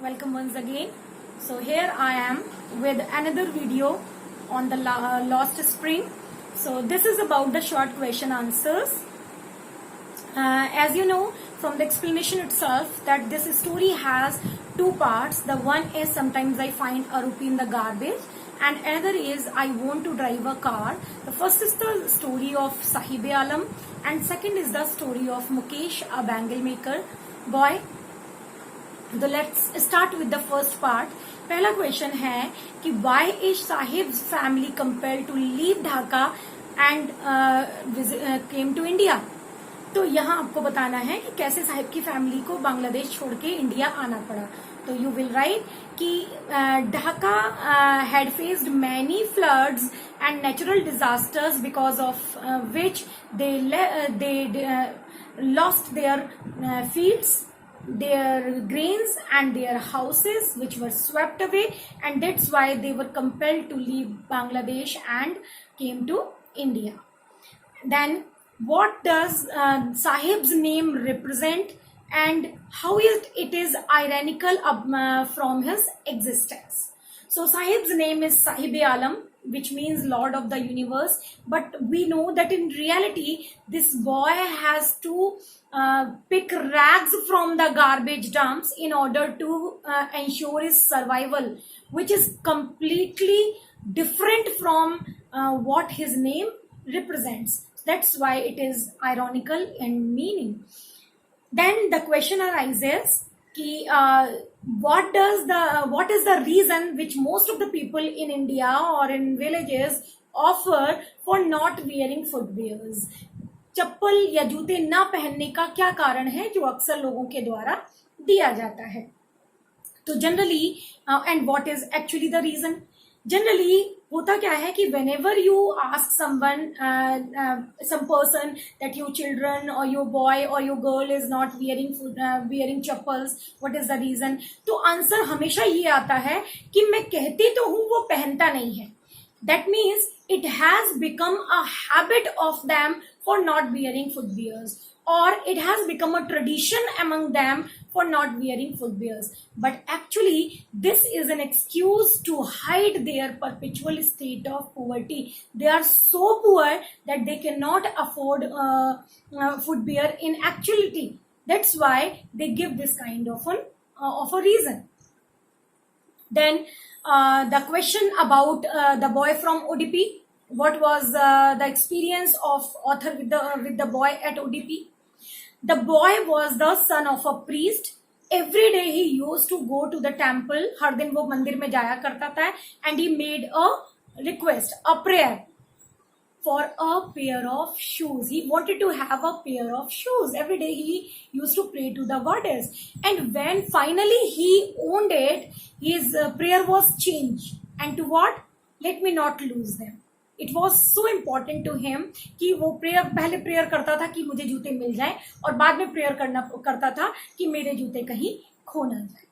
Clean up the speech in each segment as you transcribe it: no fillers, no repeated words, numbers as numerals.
Welcome once again. So here I am with another video on the lost spring. So this is about the short question answers. As you know from the explanation itself that this story has two parts. The one is sometimes I find a rupee in the garbage and another is I want to drive a car. The first is the story of Sahib-e-Alam and second is the story of Mukesh, a bangle maker boy. तो let's start with the first part. पहला question है कि why is Sahib family compelled to leave Dhaka and came to India. तो यहाँ आपको बताना है कि कैसे साहिब की फैमिली को बांग्लादेश छोड़ के इंडिया आना पड़ा. तो यू विल राइट कि Dhaka had faced many floods and natural disasters because of which they lost their fields, their grains and their houses which were swept away, and that's why they were compelled to leave Bangladesh and came to India. Then what does Sahib's name represent and how it is ironical from his existence. So Sahib's name is Sahib-e-Alam, which means Lord of the Universe, but we know that in reality this boy has to pick rags from the garbage dumps in order to ensure his survival, which is completely different from what his name represents. That's why it is ironical in meaning. Then the question arises कि what is the reason which most of the people in India or in villages offer for not wearing footwears. चप्पल या जूते ना पहनने का क्या कारण है जो अक्सर लोगों के द्वारा दिया जाता है. तो generally and what is actually the reason. Generally होता क्या है कि whenever you ask someone, some person that your children or your boy or your girl is not wearing chappals, what is the reason? तो answer हमेशा ये आता है कि मैं कहती तो हूँ वो पहनता नहीं है. That means it has become a habit of them for not wearing footwears, or it has become a tradition among them for not wearing footwears. But actually this is an excuse to hide their perpetual state of poverty. They are so poor that they cannot afford footwear in actuality. That's why they give this kind of a reason. Then the question about the boy from ODP. What was the experience of author with the boy at ODP? The boy was the son of a priest. Every day he used to go to the temple. हर दिन वो मंदिर में जाया करता था. And he made a request, a prayer for a pair of shoes. He wanted to have a pair of shoes. Every day he used to pray to the goddess. And when finally he owned it, his prayer was changed. And to what? Let me not lose them. It was so important to him कि वो prayer पहले prayer करता था कि मुझे जूते मिल जाए और बाद में प्रेयर करता था कि मेरे जूते कहीं खो ना जाए.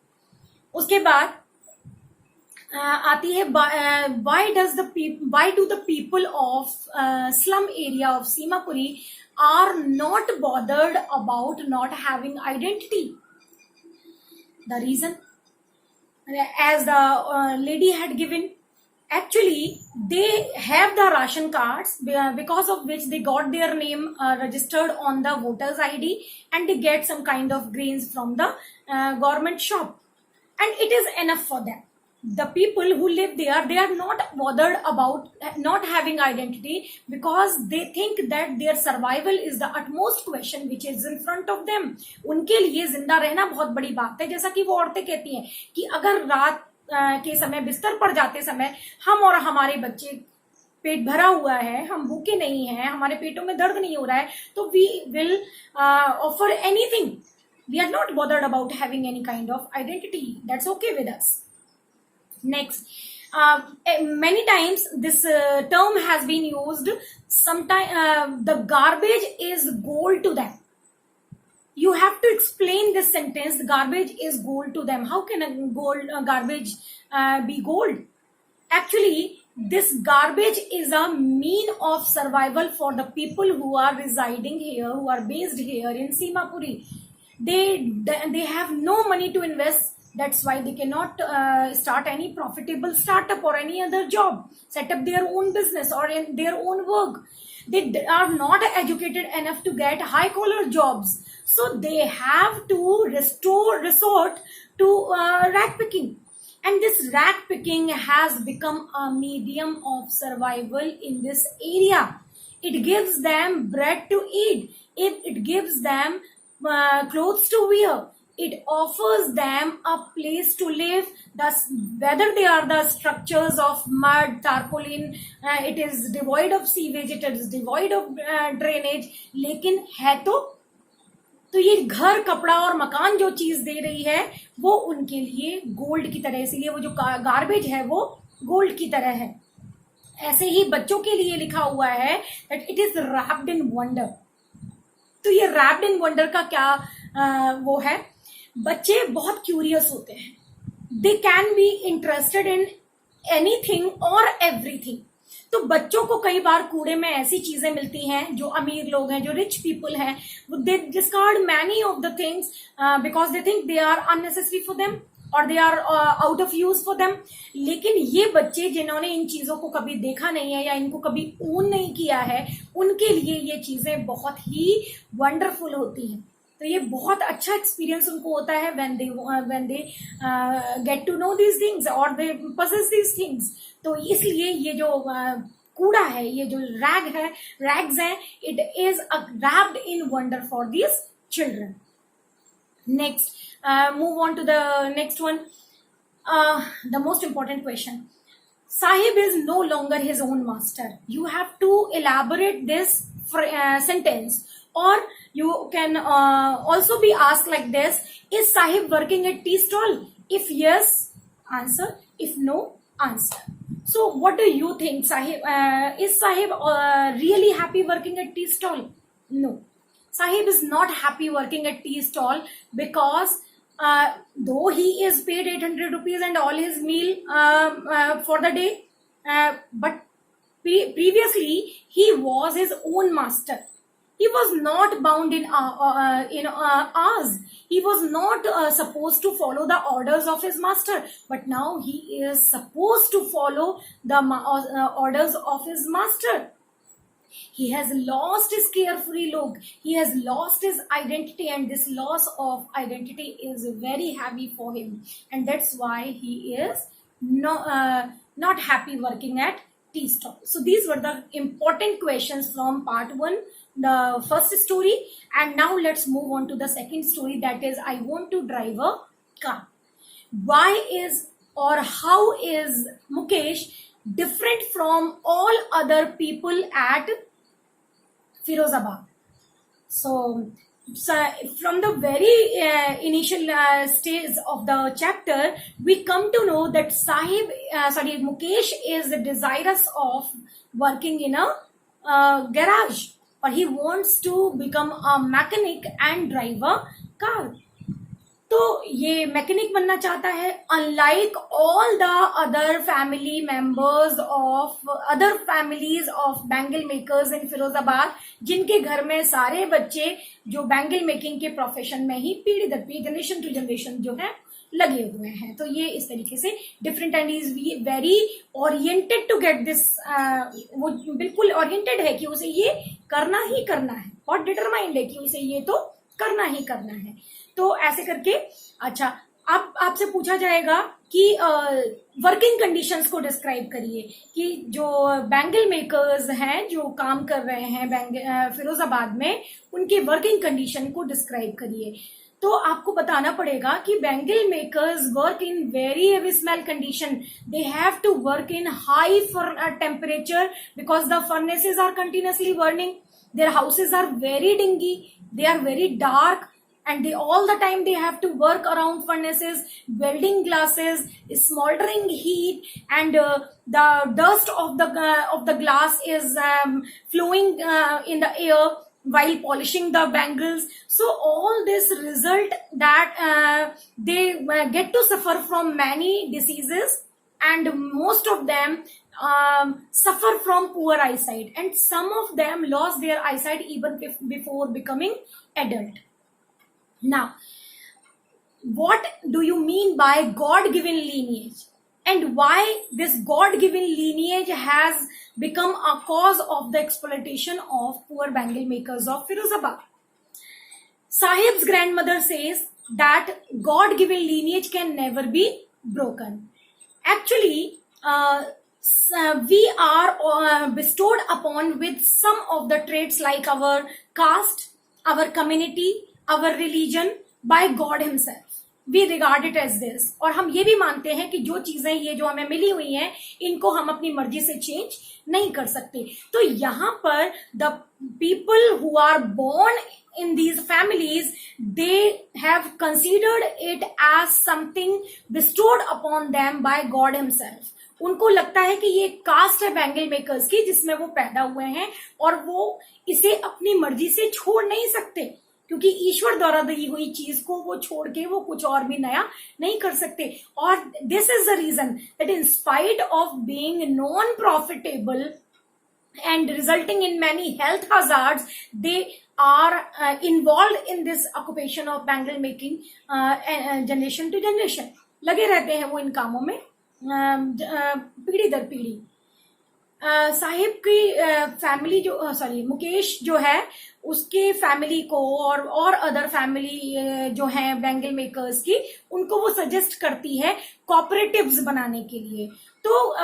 उसके बाद आती है why do the people of slum area of Simapuri are not bothered about not having identity. The reason, as the lady had given, actually they have the ration cards because of which they got their name registered on the voters ID, and they get some kind of grains from the government shop, and it is enough for them. The people who live there, they are not bothered about not having identity because they think that their survival is the utmost question which is in front of them. उनके लिए जिंदा रहना बहुत बड़ी बात है. जैसा कि वो औरतें कहती हैं कि अगर रात के समय बिस्तर पर जाते समय हम और हमारे बच्चे पेट भरा हुआ है, हम भूखे नहीं हैं, हमारे पेटों में दर्द नहीं हो रहा है, तो we will offer anything. We are not bothered about having any kind of identity. That's okay with us. Next, many times this term has been used. Sometimes the garbage is gold to them. You have to explain this sentence. The garbage is gold to them. How can a garbage be gold? Actually, this garbage is a mean of survival for the people who are residing here, who are based here in Simapuri. They have no money to invest That's why they cannot start any profitable startup or any other job, set up their own business or in their own work. They are not educated enough to get high collar jobs, so they have to resort to rag picking. And this rag picking has become a medium of survival in this area. It gives them bread to eat, it gives them clothes to wear, it offers them a place to live. Thus, whether they are the structures of mud, tarpaulin, it is devoid of sewage, it is devoid of drainage, लेकिन है तो ये घर, कपड़ा और मकान जो चीज दे रही है वो उनके लिए गोल्ड की तरह, इसीलिए वो जो गार्बेज है वो गोल्ड की तरह है। ऐसे ही बच्चों के लिए लिखा हुआ है that it is wrapped in wonder. तो ये रैप्ड इन वंडर का क्या वो है, बच्चे बहुत क्यूरियस होते हैं, they can be interested in anything और एवरीथिंग। तो बच्चों को कई बार कूड़े में ऐसी चीजें मिलती हैं, जो अमीर लोग हैं, जो रिच पीपल हैं, they discard many of the things because they think they are unnecessary for them और they are out of use for them. लेकिन ये बच्चे जिन्होंने इन चीजों को कभी देखा नहीं है या इनको कभी ओन नहीं किया है, उनके लिए ये चीजें बहुत ही वंडरफुल होती हैं। तो ये बहुत अच्छा एक्सपीरियंस उनको होता है when they get to know these things or they possess these things। तो इसलिए ये जो कूड़ा है, ये जो रैग्स है, it is a wrapped in wonder for these children। Next, move on to the next one, the most important question. Sahib is no longer his own master. You have to elaborate this sentence, or you can also be asked like this: is Sahib working at tea stall? If yes, answer. If no, answer. So what do you think? Is Sahib really happy working at tea stall? No, Sahib is not happy working at tea stall, because though he is paid 800 rupees and all his meal for the day, but previously he was his own master. He was not bound in hours. He was not supposed to follow the orders of his master, but now he is supposed to follow the orders of his master. He has lost his carefree look. He has lost his identity, and this loss of identity is very heavy for him, and that's why he is not happy working at tea stall. So these were the important questions from part 1, the first story. And now let's move on to the second story, that is I want to drive a car. Why is or how is Mukesh different from all other people at Firozabad? So from the very initial stage of the chapter, we come to know that Mukesh is desirous of working in a garage, or he wants to become a mechanic and drive a car. तो ये mechanic बनना चाहता है, unlike all the other family members of other families of bangle makers in Firozabad, जिनके घर में सारे बच्चे जो बैंगल मेकिंग के प्रोफेशन में ही पीढ़ी दर पीढ़ी, जनरेशन टू जनरेशन जो है लगे हुए हैं। तो ये इस तरीके से different, and is very oriented to get this, वो बिल्कुल ओरिएंटेड है कि उसे ये करना ही करना है, और डिटरमाइंड है कि उसे ये तो करना ही करना है। तो ऐसे करके, अच्छा, अब आपसे पूछा जाएगा कि वर्किंग कंडीशंस को डिस्क्राइब करिए, कि जो बैंगल मेकर्स हैं जो काम कर रहे हैं फिरोजाबाद में, उनके वर्किंग कंडीशन को डिस्क्राइब करिए। तो आपको बताना पड़ेगा कि bangle makers work in very abysmal condition. They have to work in high temperature because the furnaces are continuously burning, their houses are very dingy, they are very dark, and they all the time they have to work around furnaces, welding glasses, smoldering heat, and the dust of the glass is flowing in the air while polishing the bangles. So all this result that they get to suffer from many diseases, and most of them suffer from poor eyesight, and some of them lost their eyesight even before becoming adult. Now, what do you mean by God-given lineage and why this God-given lineage has become a cause of the exploitation of poor bangle makers of Firozabad. Sahib's grandmother says that God-given lineage can never be broken. Actually, we are bestowed upon with some of the traits like our caste, our community, our religion by God himself. We regard it as this. और हम ये भी मानते हैं कि जो चीजें ये जो हमें मिली हुई हैं इनको हम अपनी मर्जी से चेंज नहीं कर सकते. तो यहाँ पर the people who are born in these families, they have considered it as something bestowed upon them by God himself. उनको लगता है कि ये कास्ट है बैंगल मेकर्स की जिसमें वो पैदा हुए हैं और वो इसे अपनी मर्जी से छोड़ नहीं सकते, क्योंकि ईश्वर द्वारा दी हुई चीज को वो छोड़ के वो कुछ और भी नया नहीं कर सकते. और this is the reason that in spite of being non profitable and resulting in many health hazards, they are involved in this occupation of bangle making generation to generation. लगे रहते हैं वो इन कामों में पीढ़ी दर पीढ़ी. साहिब की फैमिली जो मुकेश जो है उसके फैमिली को और अदर फैमिली जो है बैंगल मेकर्स की, उनको वो सजेस्ट करती है कॉपरेटिव्स बनाने के लिए. तो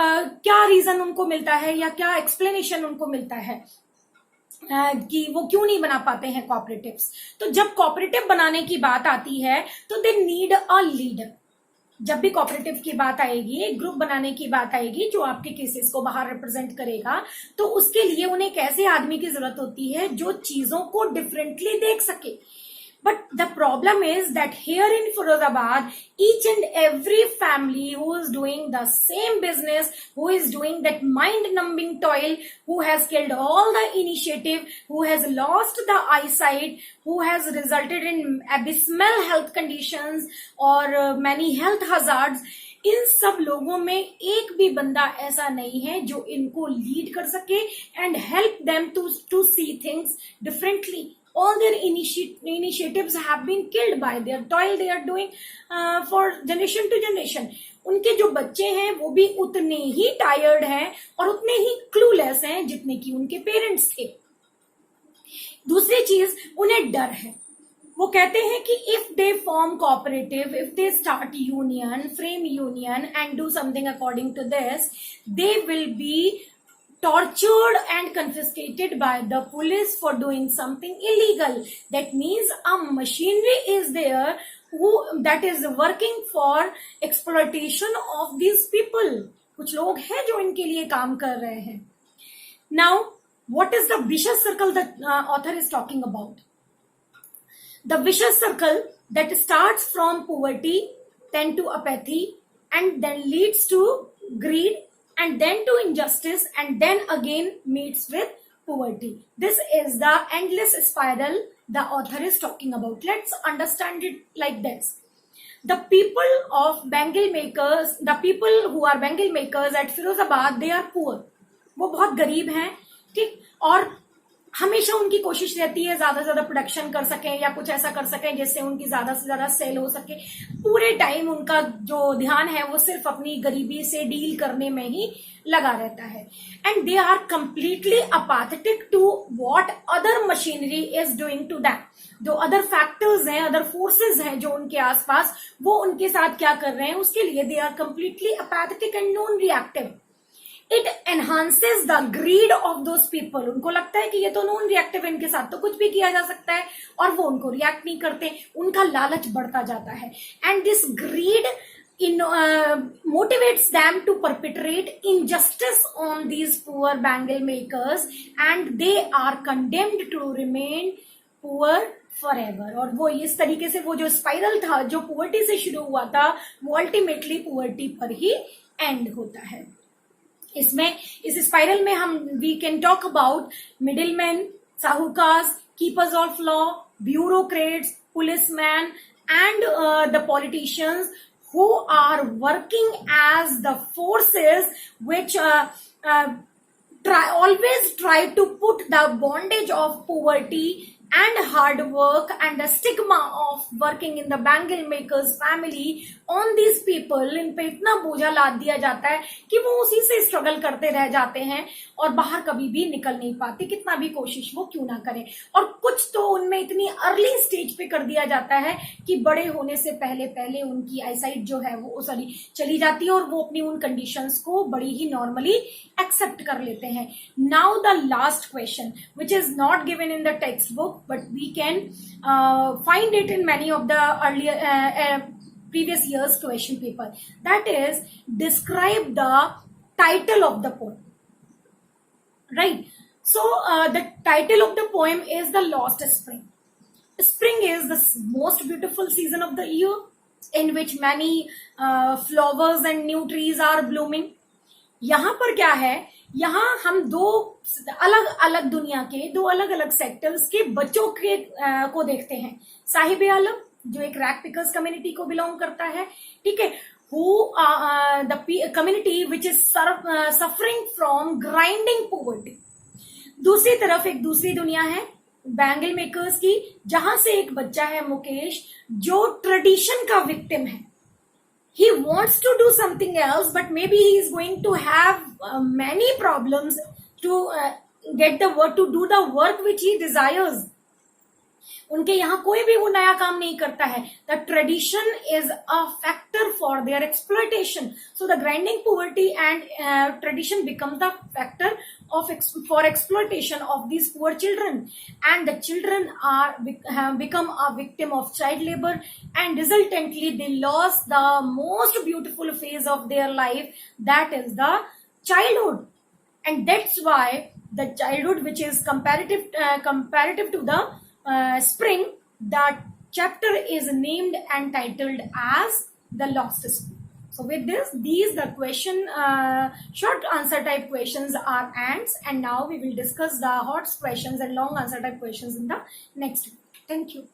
क्या रीजन उनको मिलता है या क्या एक्सप्लेनेशन उनको मिलता है कि वो क्यों नहीं बना पाते हैं कॉपरेटिव्स? तो जब कॉपरेटिव बनाने की बात आती है तो दे नीड अ लीडर. जब भी कॉपरेटिव की बात आएगी, एक ग्रुप बनाने की बात आएगी जो आपके केसेस को बाहर रिप्रेजेंट करेगा, तो उसके लिए उन्हें एक ऐसे आदमी की जरूरत होती है जो चीजों को डिफरेंटली देख सके. But the problem is that here in Firozabad, each and every family who is doing the same business, who is doing that mind-numbing toil, who has killed all the initiative, who has lost the eyesight, who has resulted in abysmal health conditions or many health hazards, इन सब लोगों में एक भी बंदा ऐसा नहीं है जो इनको लीड कर सके and help them to see things differently. All their initiatives have been killed by their toil they are doing for generation to generation. उनके जो बच्चे हैं वो भी उतने ही टायर्ड हैं और उतने ही क्लूलेस हैं जितने कि उनके पेरेंट्स थे. दूसरी चीज, उन्हें डर है. वो कहते हैं कि if they form cooperative, if they start union, frame union and do something according to this, they will be tortured and confiscated by the police for doing something illegal. That means a machinery is there that is working for exploitation of these people. कुछ लोग हैं जो इनके लिए काम कर रहे हैं. Now, what is the vicious circle that author is talking about? The vicious circle that starts from poverty, then to apathy, and then leads to greed, and then to injustice, and then again meets with poverty. This is the endless spiral the author is talking about. Let's understand it like this. The people of bangle makers, the people who are bangle makers at Firozabad, they are poor. वो बहुत गरीब हैं, ठीक, और हमेशा उनकी कोशिश रहती है ज्यादा से ज्यादा प्रोडक्शन कर सकें या कुछ ऐसा कर सकें जिससे उनकी ज्यादा से ज्यादा सेल हो सके. पूरे टाइम उनका जो ध्यान है वो सिर्फ अपनी गरीबी से डील करने में ही लगा रहता है. And they are completely apathetic to what other machinery is doing to them. जो अदर फैक्टर्स हैं, अदर फोर्सेज हैं जो उनके आसपास, वो उनके साथ क्या कर रहे हैं उसके लिए they are completely apathetic and non reactive. It enhances the greed of those people. उनको लगता है कि ये तो नॉन रिएक्टिव, इनके साथ तो कुछ भी किया जा सकता है, और वो उनको रिएक्ट नहीं करते. उनका लालच बढ़ता जाता है. And this greed motivates them to perpetrate injustice on these poor bangle makers, and they are condemned to remain poor forever. और वो इस तरीके से वो जो स्पाइरल था जो पुअर्टी से शुरू हुआ था वो अल्टीमेटली पुअर्टी पर ही एंड होता है. इसमें इस स्पाइरल में हम we can talk about middleman, sahukars, keepers of law, bureaucrats, policeman and the politicians who are working as the forces which always try to put the bondage of poverty and hard work and the stigma of working in the bangle makers family on these people, इन पे इतना बोझा लाद दिया जाता है कि वो उसी से स्ट्रगल करते रह जाते हैं और बाहर कभी भी निकल नहीं पाते, कितना भी कोशिश वो क्यों ना करें। और कुछ तो उनमें इतनी अर्ली स्टेज पे कर दिया जाता है कि बड़े होने से पहले पहले उनकी आईसाइट जो है वो सॉरी चली जाती है और वो अपनी उन कंडीशंस को बड़ी ही नॉर्मली एक्सेप्ट कर लेते हैं। Now the last question which is not given in the text book but we can find it in many of the earlier previous years question paper, that is describe the title of the poem, right? So the title of the poem is The Lost Spring. Spring is the most beautiful season of the year in which many flowers and new trees are blooming. यहाँ पर क्या है, यहाँ हम दो अलग अलग दुनिया के दो अलग अलग सेक्टर्स के बच्चों के को देखते हैं। साहिब आलम जो एक रैग पिकर्स कम्युनिटी को बिलोंग करता है, ठीक है, who the community which is suffering from grinding poverty. दूसरी तरफ एक दूसरी दुनिया है बैंगल मेकर्स की, जहां से एक बच्चा है मुकेश जो ट्रेडिशन का विक्टिम है। He wants to do something else, but maybe he is going to have many problems to get the work, to do the work which he desires. उनके यहाँ कोई भी वो नया काम नहीं करता है। The tradition is a factor for their exploitation, so the grinding poverty and tradition become the factor of for exploitation of these poor children, and the children have become a victim of child labor, and resultantly they lost the most beautiful phase of their life, that is the childhood. And that's why the childhood, which is comparative to the spring, that chapter is named and titled as The Lost Spring. So with this, the question, short answer type questions are ants, and now we will discuss the hot questions and long answer type questions in the next video. Thank you.